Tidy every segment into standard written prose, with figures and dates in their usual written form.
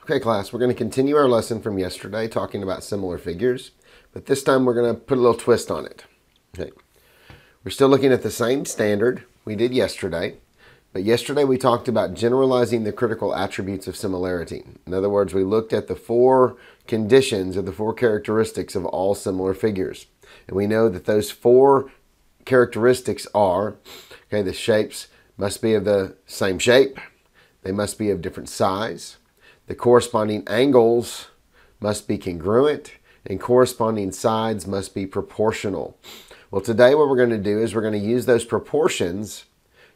Okay, class, we're going to continue our lesson from yesterday talking about similar figures, but this time we're going to put a little twist on it. Okay. We're still looking at the same standard we did yesterday, but yesterday we talked about generalizing the critical attributes of similarity. In other words, we looked at the four conditions or the four characteristics of all similar figures. And we know that those four characteristics are, okay, the shapes must be of the same shape, they must be of different size, the corresponding angles must be congruent, and corresponding sides must be proportional. Well, today what we're going to do is we're going to use those proportions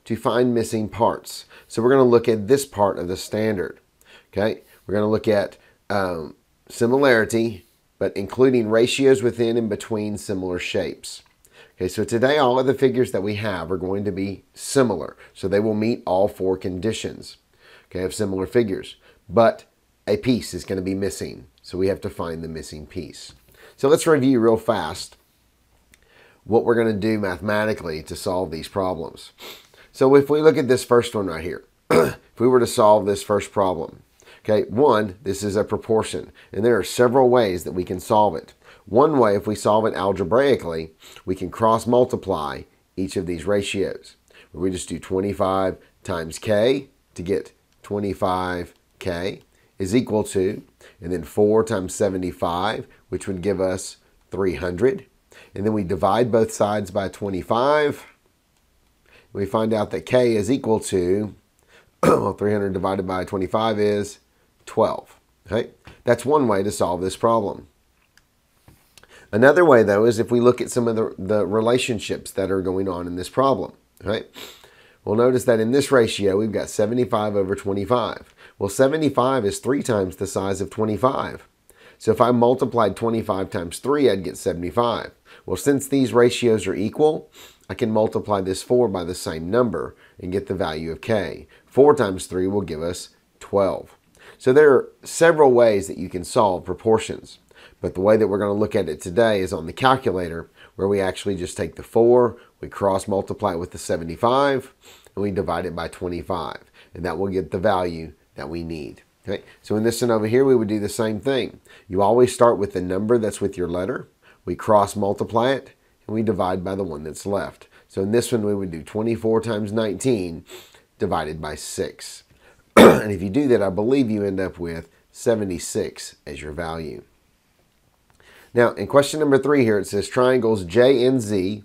to find missing parts. So we're going to look at this part of the standard. Okay, we're going to look at similarity, but including ratios within and between similar shapes. Okay, so today all of the figures that we have are going to be similar. So they will meet all four conditions, okay, of similar figures. But a piece is going to be missing. So we have to find the missing piece. So let's review real fast what we're going to do mathematically to solve these problems. So if we look at this first one right here, if we were to solve this first problem, okay, this is a proportion, and there are several ways that we can solve it. One way, if we solve it algebraically, we can cross multiply each of these ratios. We just do 25 times k to get 25k is equal to, and then 4 times 75, which would give us 300. And then we divide both sides by 25. We find out that k is equal to, well, 300 divided by 25 is 12. Okay? That's one way to solve this problem. Another way, though, is if we look at some of the relationships that are going on in this problem. Right? We'll notice that in this ratio, we've got 75 over 25. Well, 75 is 3 times the size of 25. So if I multiplied 25 times 3, I'd get 75. Well, since these ratios are equal, I can multiply this 4 by the same number and get the value of k. 4 times 3 will give us 12. So there are several ways that you can solve proportions. But the way that we're going to look at it today is on the calculator, where we actually just take the 4, we cross multiply it with the 75, and we divide it by 25. And that will get the value that we need. Okay? So in this one over here, we would do the same thing. You always start with the number that's with your letter. We cross multiply it, and we divide by the one that's left. So in this one, we would do 24 times 19 divided by 6. And if you do that, I believe you end up with 76 as your value. Now, in question number 3 here, it says triangles JNZ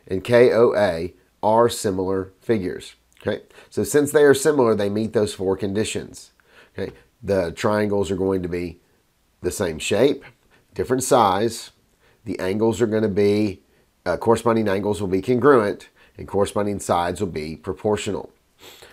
and KOA are similar figures. Okay, so since they are similar, they meet those four conditions. Okay, the triangles are going to be the same shape, different size. The angles are going to be, corresponding angles will be congruent, and corresponding sides will be proportional.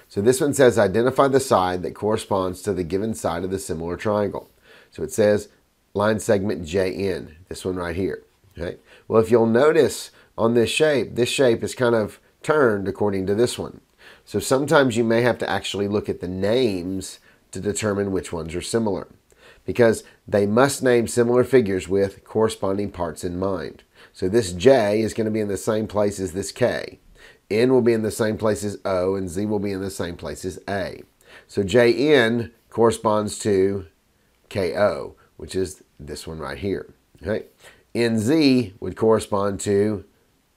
So this one says identify the side that corresponds to the given side of the similar triangle. So it says line segment JN, this one right here. Okay, well, if you'll notice on this shape is kind of turned according to this one. So sometimes you may have to actually look at the names to determine which ones are similar, because they must name similar figures with corresponding parts in mind. So this J is going to be in the same place as this K. N will be in the same place as O, and Z will be in the same place as A. So JN corresponds to KO, which is this one right here. Okay? NZ would correspond to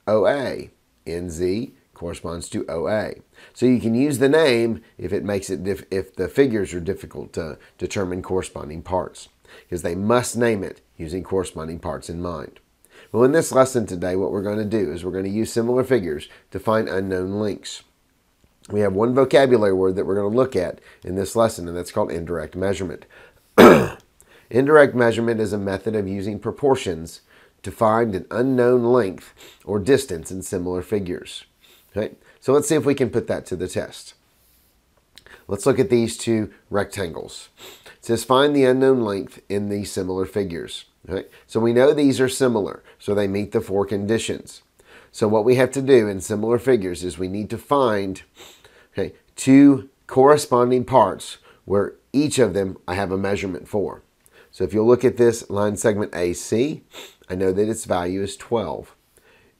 OA. NZ corresponds to OA. So you can use the name if it makes it if the figures are difficult to determine corresponding parts, because they must name it using corresponding parts in mind. Well, in this lesson today, what we're going to do is we're going to use similar figures to find unknown lengths. We have one vocabulary word that we're going to look at in this lesson, and that's called indirect measurement. Indirect measurement is a method of using proportions to find an unknown length or distance in similar figures. Okay, so let's see if we can put that to the test. Let's look at these two rectangles. It says find the unknown length in these similar figures. Okay, so we know these are similar, so they meet the four conditions. So what we have to do in similar figures is we need to find, okay, two corresponding parts where each of them I have a measurement for. So if you'll look at this line segment AC, I know that its value is 12.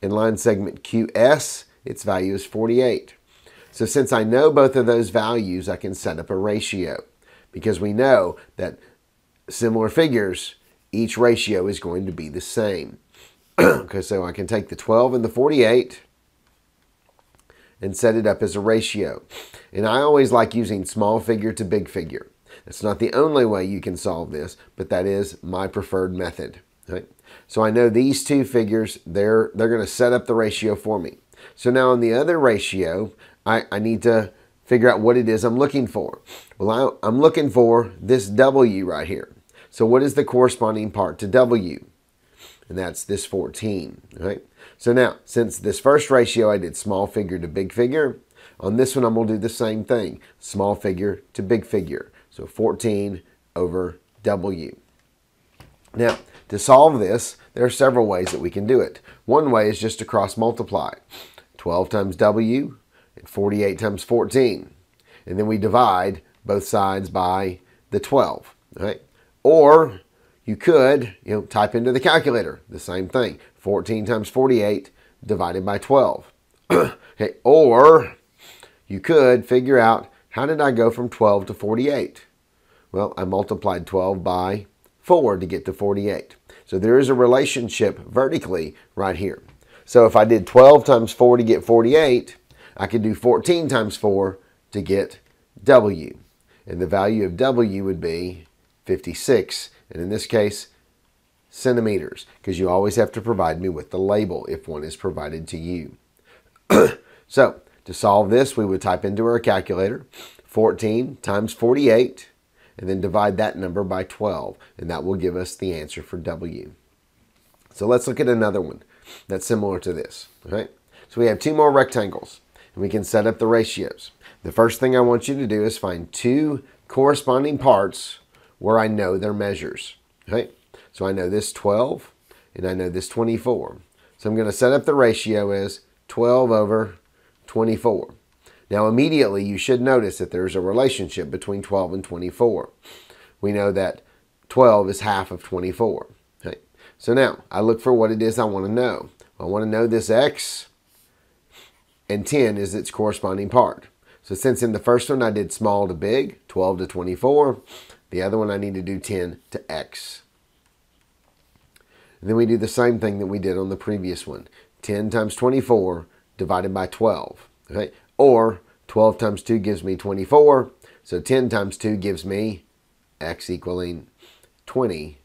In line segment QS, its value is 48. So since I know both of those values, I can set up a ratio. because we know that similar figures, each ratio is going to be the same. Okay, so I can take the 12 and the 48 and set it up as a ratio. And I always like using small figure to big figure. It's not the only way you can solve this, but that is my preferred method. Right? So I know these two figures, they're going to set up the ratio for me. So now on the other ratio, I need to figure out what it is I'm looking for. Well, I'm looking for this W right here. So what is the corresponding part to W? And that's this 14. Right? So now, since this first ratio I did small figure to big figure, on this one I'm going to do the same thing, small figure to big figure. So 14 over W. Now, to solve this, there are several ways that we can do it. One way is just to cross multiply. 12 times W and 48 times 14. And then we divide both sides by the 12. Right? Or you could, type into the calculator the same thing. 14 times 48 divided by 12. Okay, or you could figure out, how did I go from 12 to 48? Well, I multiplied 12 by 4 to get to 48. So there is a relationship vertically right here. So if I did 12 times 4 to get 48, I could do 14 times 4 to get W. And the value of W would be 56. And in this case, centimeters, because you always have to provide me with the label if one is provided to you. So to solve this, we would type into our calculator 14 times 48 and then divide that number by 12, and that will give us the answer for W. So let's look at another one that's similar to this. All right? So we have two more rectangles, and we can set up the ratios. The first thing I want you to do is find two corresponding parts where I know their measures. Okay? So I know this 12 and I know this 24. So I'm going to set up the ratio as 12 over 24. Now immediately you should notice that there's a relationship between 12 and 24. We know that 12 is half of 24. Okay? So now I look for what it is I want to know. I want to know this X, and 10 is its corresponding part. So since in the first one I did small to big, 12 to 24, the other one I need to do 10 to X. And then we do the same thing that we did on the previous one. 10 times 24 divided by 12. Okay? Or 12 times 2 gives me 24. So 10 times 2 gives me X equaling 20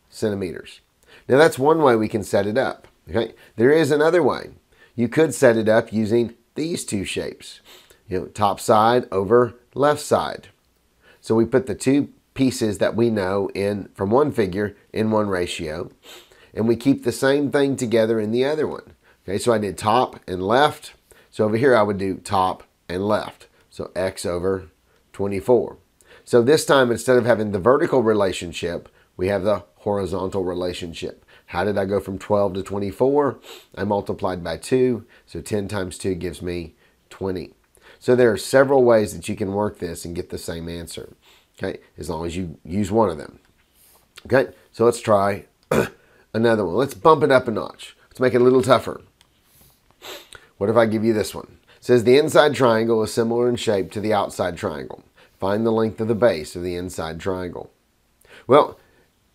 centimeters. Now that's one way we can set it up. Okay? There is another way. You could set it up using these two shapes. Top side over left side. So we put the two pieces that we know in from one figure in one ratio, and we keep the same thing together in the other one. Okay, so I did top and left. So over here I would do top and left. So X over 24. So this time, instead of having the vertical relationship, we have the horizontal relationship. How did I go from 12 to 24? I multiplied by 2. So 10 times 2 gives me 20. So there are several ways that you can work this and get the same answer. Okay, as long as you use one of them. Okay, so let's try another one. Let's bump it up a notch. Let's make it a little tougher. What if I give you this one? It says the inside triangle is similar in shape to the outside triangle. Find the length of the base of the inside triangle. Well,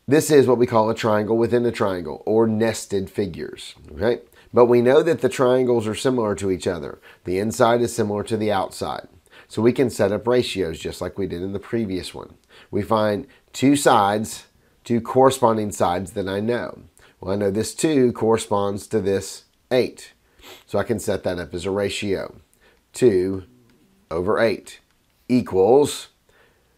this is what we call a triangle within a triangle, or nested figures. Okay? But we know that the triangles are similar to each other. The inside is similar to the outside. So we can set up ratios just like we did in the previous one. We find two sides, two corresponding sides that I know. Well, I know this 2 corresponds to this 8. So I can set that up as a ratio. 2 over 8 equals,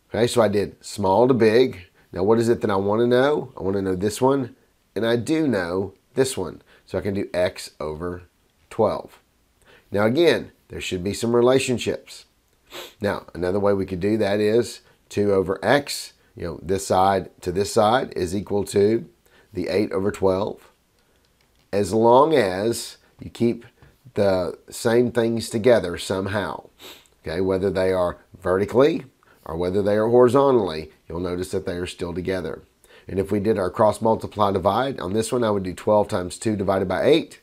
okay, so I did small to big. Now what is it that I want to know? I want to know this one, and I do know this one. So I can do X over 12. Now again, there should be some relationships. Now, another way we could do that is 2 over X, this side to this side is equal to the 8 over 12. As long as you keep the same things together somehow, okay, whether they are vertically or whether they are horizontally, you'll notice that they are still together. And if we did our cross multiply divide, on this one I would do 12 times 2 divided by 8.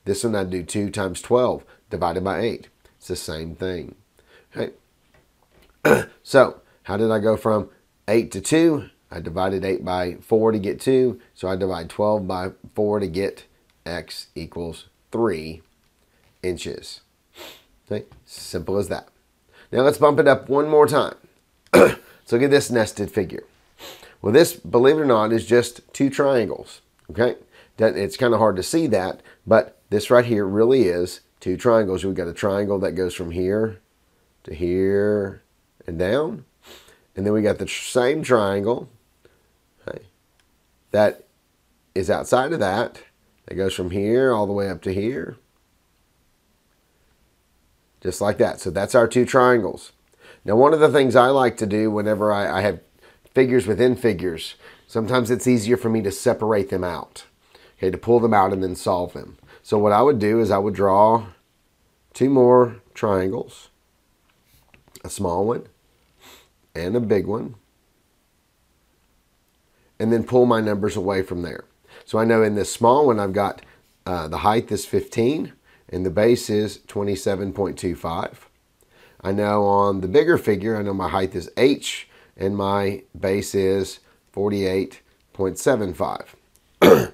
This one I'd do 2 times 12 divided by 8. It's the same thing. Okay. So How did I go from 8 to 2? I divided 8 by 4 to get 2. So I divide 12 by 4 to get x equals 3 inches. Okay, simple as that. Now let's bump it up one more time. So look at this nested figure. Well, this, believe it or not, is just two triangles. Okay, it's kind of hard to see that, but this right here really is two triangles. We've got a triangle that goes from here to here and down. And then we got the same triangle, okay, that is outside of that goes from here all the way up to here. Just like that. So that's our two triangles. Now, one of the things I like to do whenever I have figures within figures, sometimes it's easier for me to separate them out, okay, to pull them out and then solve them. So what I would do is I would draw two more triangles, a small one and a big one, and then pull my numbers away from there. So I know in this small one I've got the height is 15 and the base is 27.25. I know on the bigger figure, I know my height is h and my base is 48.75.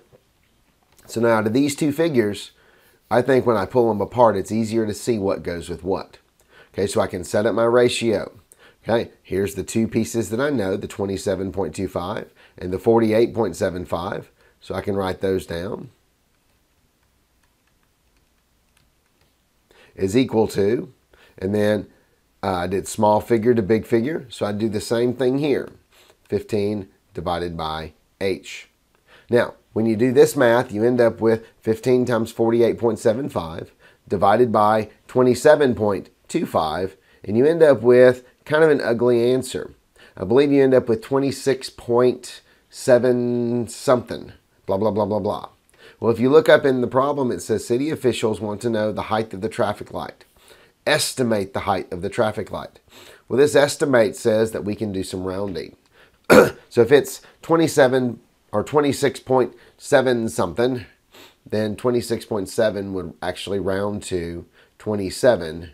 So now out of these two figures, I think when I pull them apart, it's easier to see what goes with what. Okay, so I can set up my ratio. Okay, here's the two pieces that I know, the 27.25 and the 48.75. So I can write those down. Is equal to, and then I did small figure to big figure, so I do the same thing here. 15 divided by h. Now, when you do this math, you end up with 15 times 48.75 divided by 27.25, and you end up with kind of an ugly answer. I believe you end up with 26.7 something, blah, blah, blah, blah, blah. Well, if you look up in the problem, it says city officials want to know the height of the traffic light. Estimate the height of the traffic light. Well, this estimate says that we can do some rounding. So if it's 27 or 26.7 something, then 26.7 would actually round to 27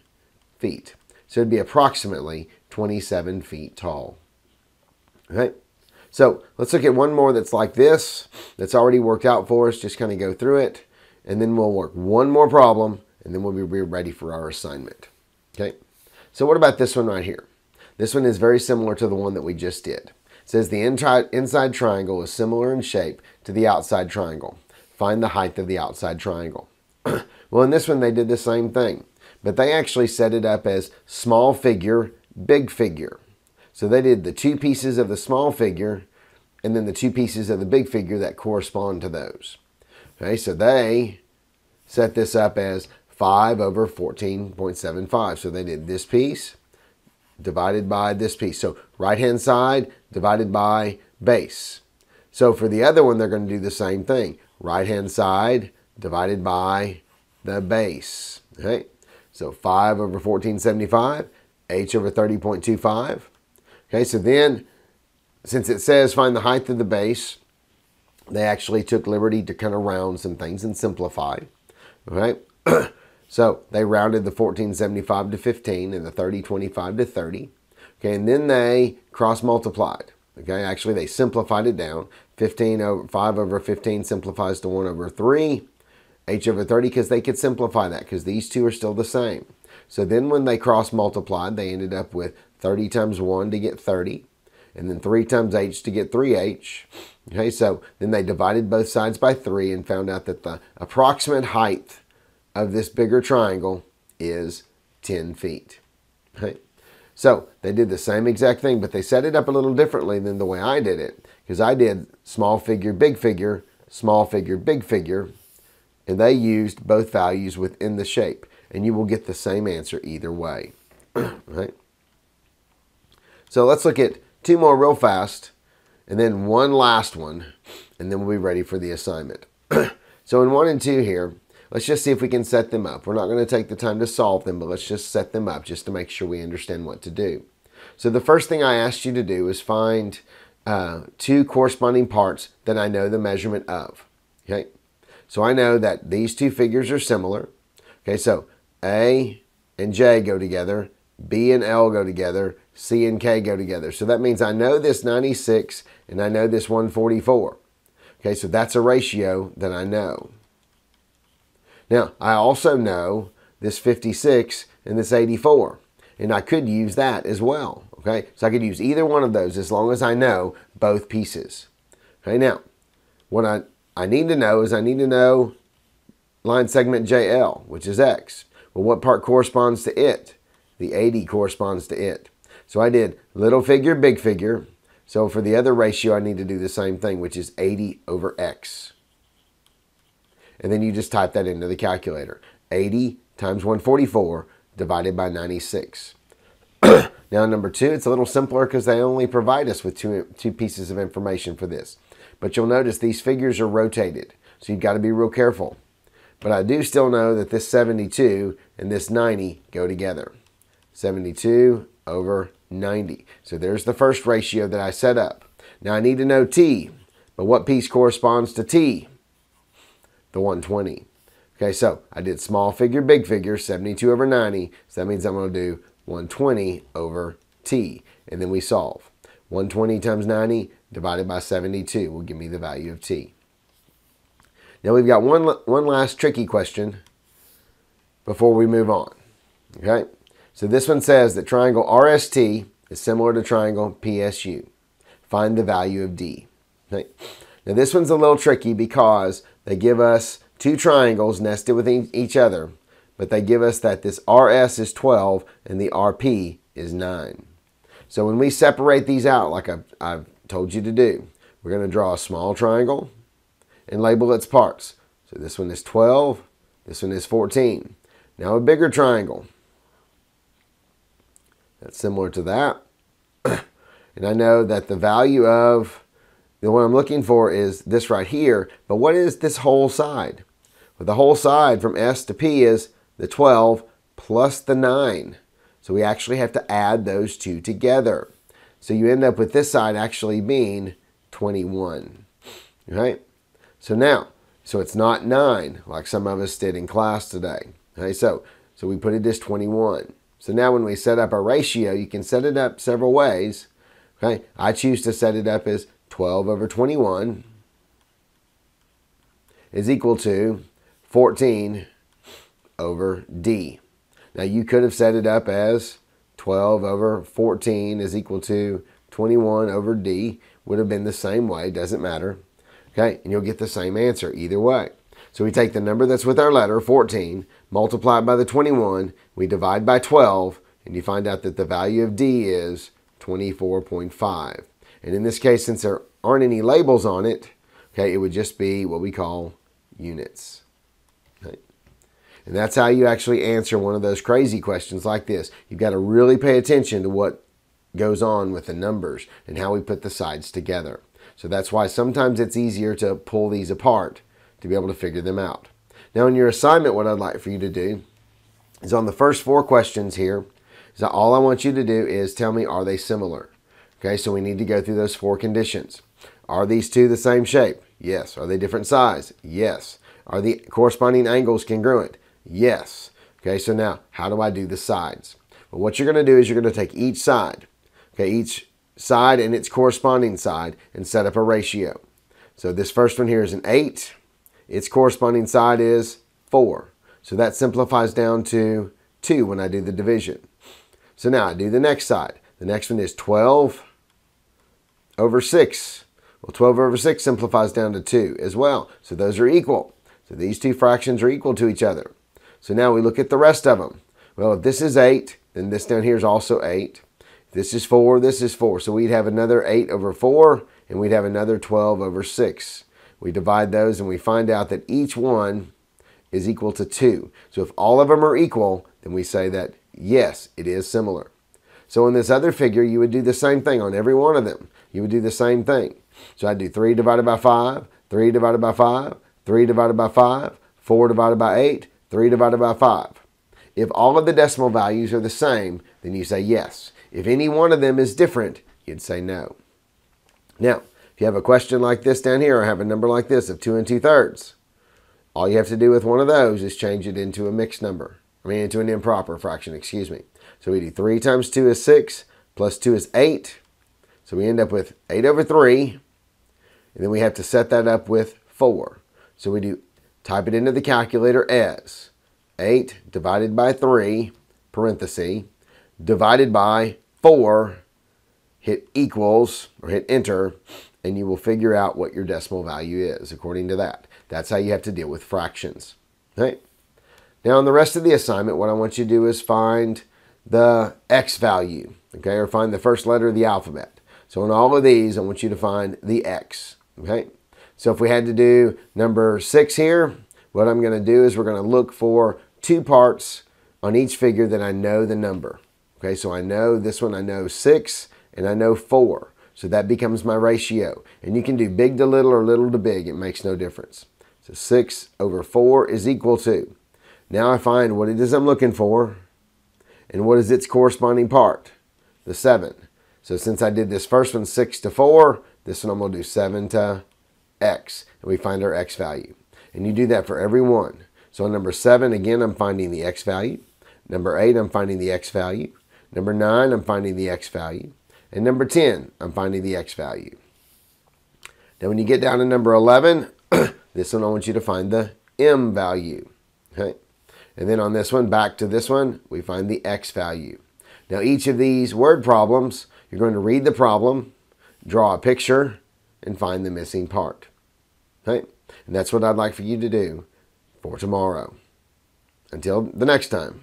feet. So it'd be approximately 27 feet tall. Okay, so let's look at one more that's like this, that's already worked out for us. Just kind of go through it, and then we'll work one more problem, and then we'll be ready for our assignment. Okay, so what about this one right here? This one is very similar to the one that we just did. It says the inside triangle is similar in shape to the outside triangle. Find the height of the outside triangle. Well, in this one, they did the same thing, but they actually set it up as small figure, big figure. So they did the two pieces of the small figure and then the two pieces of the big figure that correspond to those. Okay, so they set this up as 5 over 14.75. So they did this piece divided by this piece. So right-hand side divided by base. So for the other one, they're going to do the same thing. Right-hand side divided by the base. Okay, so 5 over 14.75, h over 30.25. Okay, so then, since it says find the height of the base, they actually took liberty to kind of round some things and simplify. Okay, so they rounded the 14.75 to 15 and the 30.25 to 30. Okay, and then they cross-multiplied. Okay, actually they simplified it down. 5 over 15 simplifies to 1 over 3. H over 30, because they could simplify that because these two are still the same. So then when they cross-multiplied, they ended up with 30 times 1 to get 30, and then 3 times h to get 3h. Okay, so then they divided both sides by 3 and found out that the approximate height of this bigger triangle is 10 feet. Okay, so they did the same exact thing, but they set it up a little differently than the way I did it, because I did small figure, big figure, small figure, big figure, and they used both values within the shape, and you will get the same answer either way. Right? So let's look at two more real fast, and then one last one, and then we'll be ready for the assignment. So in 1 and 2 here, let's just see if we can set them up. We're not going to take the time to solve them, but let's just set them up just to make sure we understand what to do. So the first thing I asked you to do is find two corresponding parts that I know the measurement of. Okay, so I know that these two figures are similar. Okay, so A and J go together, B and L go together, C and K go together. So that means I know this 96 and I know this 144. Okay, so that's a ratio that I know. Now, I also know this 56 and this 84, and I could use that as well. Okay, so I could use either one of those as long as I know both pieces. Okay, now, what I need to know is I need to know line segment JL, which is X. Well, what part corresponds to it? The 80 corresponds to it. So I did little figure, big figure. So for the other ratio, I need to do the same thing, which is 80 over X. And then you just type that into the calculator. 80 times 144 divided by 96. Now, number 2, it's a little simpler because they only provide us with two pieces of information for this. But you'll notice these figures are rotated, so you've got to be real careful. But I do still know that this 72 and this 90 go together. 72 over 90. So there's the first ratio that I set up. Now I need to know T, but what piece corresponds to T? The 120. Okay, so I did small figure, big figure, 72 over 90. So that means I'm going to do 120 over T. And then we solve. 120 times 90 divided by 72 will give me the value of T. Now we've got one last tricky question before we move on. Okay, so this one says that triangle RST is similar to triangle PSU. Find the value of D. Okay. Now this one's a little tricky because they give us two triangles nested within each other, but they give us that this RS is 12 and the RP is 9. So when we separate these out like I've told you to do, we're going to draw a small triangle and label its parts. So this one is 12, this one is 14. Now a bigger triangle. That's similar to that. And I know that the value of the one I'm looking for is this right here. But what is this whole side? Well, the whole side from S to P is the 12 plus the 9. So we actually have to add those two together. So you end up with this side actually being 21. Right? So now, so it's not 9 like some of us did in class today. Okay, so we put it as 21. So now when we set up our ratio, you can set it up several ways. Okay, I choose to set it up as 12 over 21 is equal to 14 over D. Now you could have set it up as 12 over 14 is equal to 21 over D. Would have been the same way, doesn't matter. Okay, and you'll get the same answer either way. So we take the number that's with our letter, 14, multiply it by the 21, we divide by 12, and you find out that the value of D is 24.5. And in this case, since there aren't any labels on it, okay, it would just be what we call units. Okay. And that's how you actually answer one of those crazy questions like this. You've got to really pay attention to what goes on with the numbers and how we put the sides together. So that's why sometimes it's easier to pull these apart to be able to figure them out. Now in your assignment, what I'd like for you to do is on the first 4 questions here, is all I want you to do is tell me, are they similar? Okay, so we need to go through those 4 conditions. Are these two the same shape? Yes. Are they different size? Yes. Are the corresponding angles congruent? Yes. Okay, so now how do I do the sides? Well, what you're going to do is you're going to take each side, okay, each side and its corresponding side and set up a ratio. So this first one here is an 8. Its corresponding side is 4. So that simplifies down to 2 when I do the division. So now I do the next side. The next one is 12 over 6. Well, 12 over 6 simplifies down to 2 as well. So those are equal. So these two fractions are equal to each other. So now we look at the rest of them. Well, if this is 8, then this down here is also 8. If this is 4, this is 4. So we'd have another 8 over 4, and we'd have another 12 over 6. We divide those, and we find out that each one is equal to 2. So if all of them are equal, then we say that, yes, it is similar. So in this other figure, you would do the same thing on every one of them. You would do the same thing. So I'd do 3 divided by 5, 3 divided by 5, 3 divided by 5, 4 divided by 8, 3 divided by 5. If all of the decimal values are the same, then you say yes. If any one of them is different, you'd say no. Now, if you have a question like this down here, or have a number like this of 2 2/3, all you have to do with one of those is change it into a mixed number. Into an improper fraction, excuse me. So we do 3 times 2 is 6, plus 2 is 8. So we end up with 8 over 3. And then we have to set that up with 4. So we type it into the calculator as 8 divided by 3, parenthesis, divided by 4, hit equals, or hit enter, and you will figure out what your decimal value is according to that. That's how you have to deal with fractions. Okay? Now on the rest of the assignment, what I want you to do is find the x value, okay, or find the first letter of the alphabet. So in all of these, I want you to find the x, okay? So if we had to do number 6 here, what I'm going to do is we're going to look for 2 parts on each figure that I know the number. Okay, so I know this one, I know 6, and I know 4. So that becomes my ratio. And you can do big to little or little to big. It makes no difference. So 6 over 4 is equal to. Now I find what it is I'm looking for, and what is its corresponding part? The 7. So since I did this first one, 6 to 4, this one I'm going to do 7 to x. And we find our x value. And you do that for every one. So on number 7, again, I'm finding the x value. Number 8, I'm finding the x value. Number 9, I'm finding the x value. And number 10, I'm finding the x value. Now when you get down to number 11, this one I want you to find the m value. Okay? And then on this one, back to this one, we find the x value. Now each of these word problems, you're going to read the problem, draw a picture, and find the missing part. Okay? And that's what I'd like for you to do for tomorrow. Until the next time.